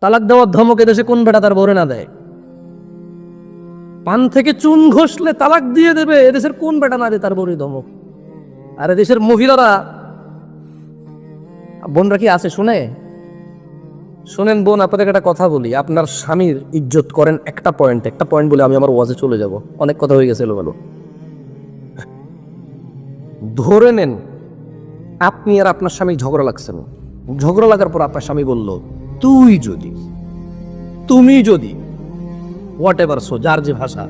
তালাক দেওয়ার ধমক এদেশে কোন বেটা তার বউরে না দেয়? পান থেকে চুন ঘষলে তালাক দিয়ে দেবে, এদেশের কোন বেটা না দেয় তার বউরে ধমক? আর এদেশের মহিলারা, বোনরা কি আছে শুনে? শোনেন বোন, আপনাদের একটা কথা বলি, আপনার স্বামীর ইজ্জত করেন একটা পয়েন্ট বলে আমি আমার ওয়াজে চলে যাব, অনেক কথা হয়ে গেছে এলোমেলো। ধরে নেন আপনি আর আপনার স্বামী ঝগড়া লাগছেন, ঝগড়া লাগার পর আপনার স্বামী বলল তুমি যদি হোয়াট এভার, সো যার যে ভাষা,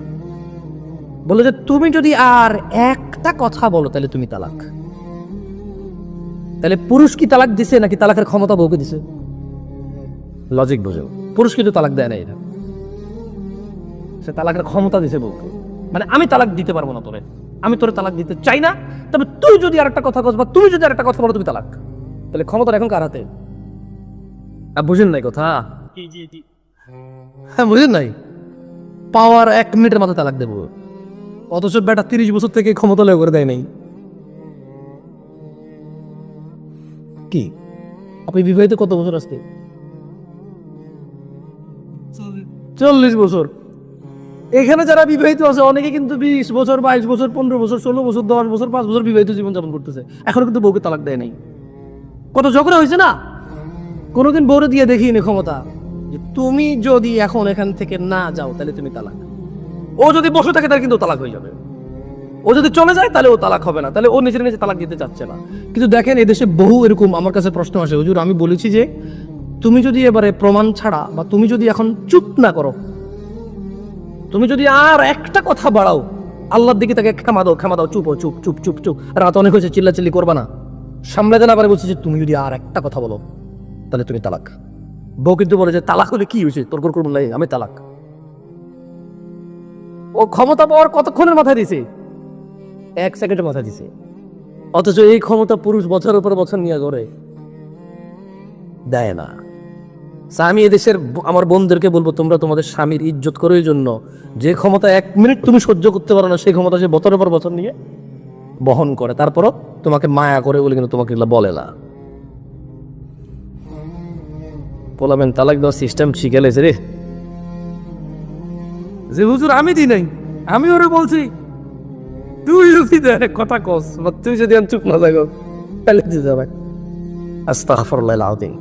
বললো যে তুমি যদি আর একটা কথা বলো তাহলে তুমি তালাক। তাহলে পুরুষ কি তালাক দিছে নাকি তালাকের ক্ষমতা বউকে দিছে? লজিক বোঝো, পুরুষ কিন্তু তালাক দেয় না, এটা সে তালাকের ক্ষমতা দিছে বউকে। মানে আমি তালাক দিতে পারবো না তোরে, আমি তোরে তালাক দিতে চাই না, তবে তুই যদি আর একটা কথা কস বা তুমি যদি আর একটা কথা বলো তুমি তালাক। তাহলে ক্ষমতা এখন কার হাতে? বুঝেন নাই কথা? হ্যাঁ বুঝেন নাই, পাওয়ার 1 মিনিটের মাথায় তালাক দেবো, অথচ বেটা 30 বছর থেকে ক্ষমতা লয় করে দেয় নাই। কি আপনি বিবাহিত কত বছর আজকে? 40 বছর। এখানে যারা বিবাহিত আছে অনেকে কিন্তু 20 বছর, 22 বছর, 15 বছর, 16 বছর, 10 বছর, 5 বছর বিবাহিত জীবন যাপন করতেছে, এখনো কিন্তু বউকে তালাক দেয় নাই। কত ঝগড়া হয়েছে না? কোনোদিন বউরে দিয়ে দেখিনি ক্ষমতা যে তুমি যদি এখন এখান থেকে না যাও তাহলে তুমি তালাক। ও যদি বসে থাকে তাহলে কিন্তু তালাক হয়ে যাবে, ও যদি চলে যায় তাহলে ও তালাক হবে না, তাহলে ও নিজের নিজে তালাক দিতে চাচ্ছে না। কিন্তু দেখেন এদেশে বহু এরকম আমার কাছে প্রশ্ন আসে, হুজুর আমি বলেছি যে তুমি যদি এবারে প্রমাণ ছাড়া বা তুমি যদি এখন চুপ না করো, তুমি যদি আর একটা কথা বাড়াও, আল্লাহর দিকে তাকে ক্ষমা দাও, চুপ চুপ চুপ চুপ চুপ, রাত অনেক হয়েছে, চিল্লাচিল্লি করবা না, সামলাতে না পারে বলছে যে তুমি যদি আর একটা কথা বলো তাহলে তুমি তালাক। বউ কিন্তু বলে যে তালাক হলে কি হয়েছে, তোর করবো নাই, আমি তালাক। ও ক্ষমতা পাওয়ার কতক্ষণের মাথায় দিছে? 1 সেকেন্ডের মাথায় দিছে, অথচ এই ক্ষমতা পুরুষ বছরের পর বছর নিয়ে করে দেয় না। আমি এদেশের আমার বোনদেরকে বলবো, তোমরা তোমাদের স্বামীর ইজ্জত করো, এই জন্য যে ক্ষমতা 1 মিনিট তুমি সহ্য করতে পারো না সেই ক্ষমতা সে বছরের পর বছর নিয়ে বহন করে, তারপরও তোমাকে মায়া করে বলে কিন্তু তোমাকে এগুলো বলে না। বলবেন তালাক দেওয়ার সিস্টেম শিখে লেছে রে, যে হুজুর আমি দিই নাই, আমি ওরে বলছি, তুই যদি কথা কস বা তুই যদি চুপ না থাকো তাহলে যাবে। আস্তাগফিরুল্লাহ আল-আযীম।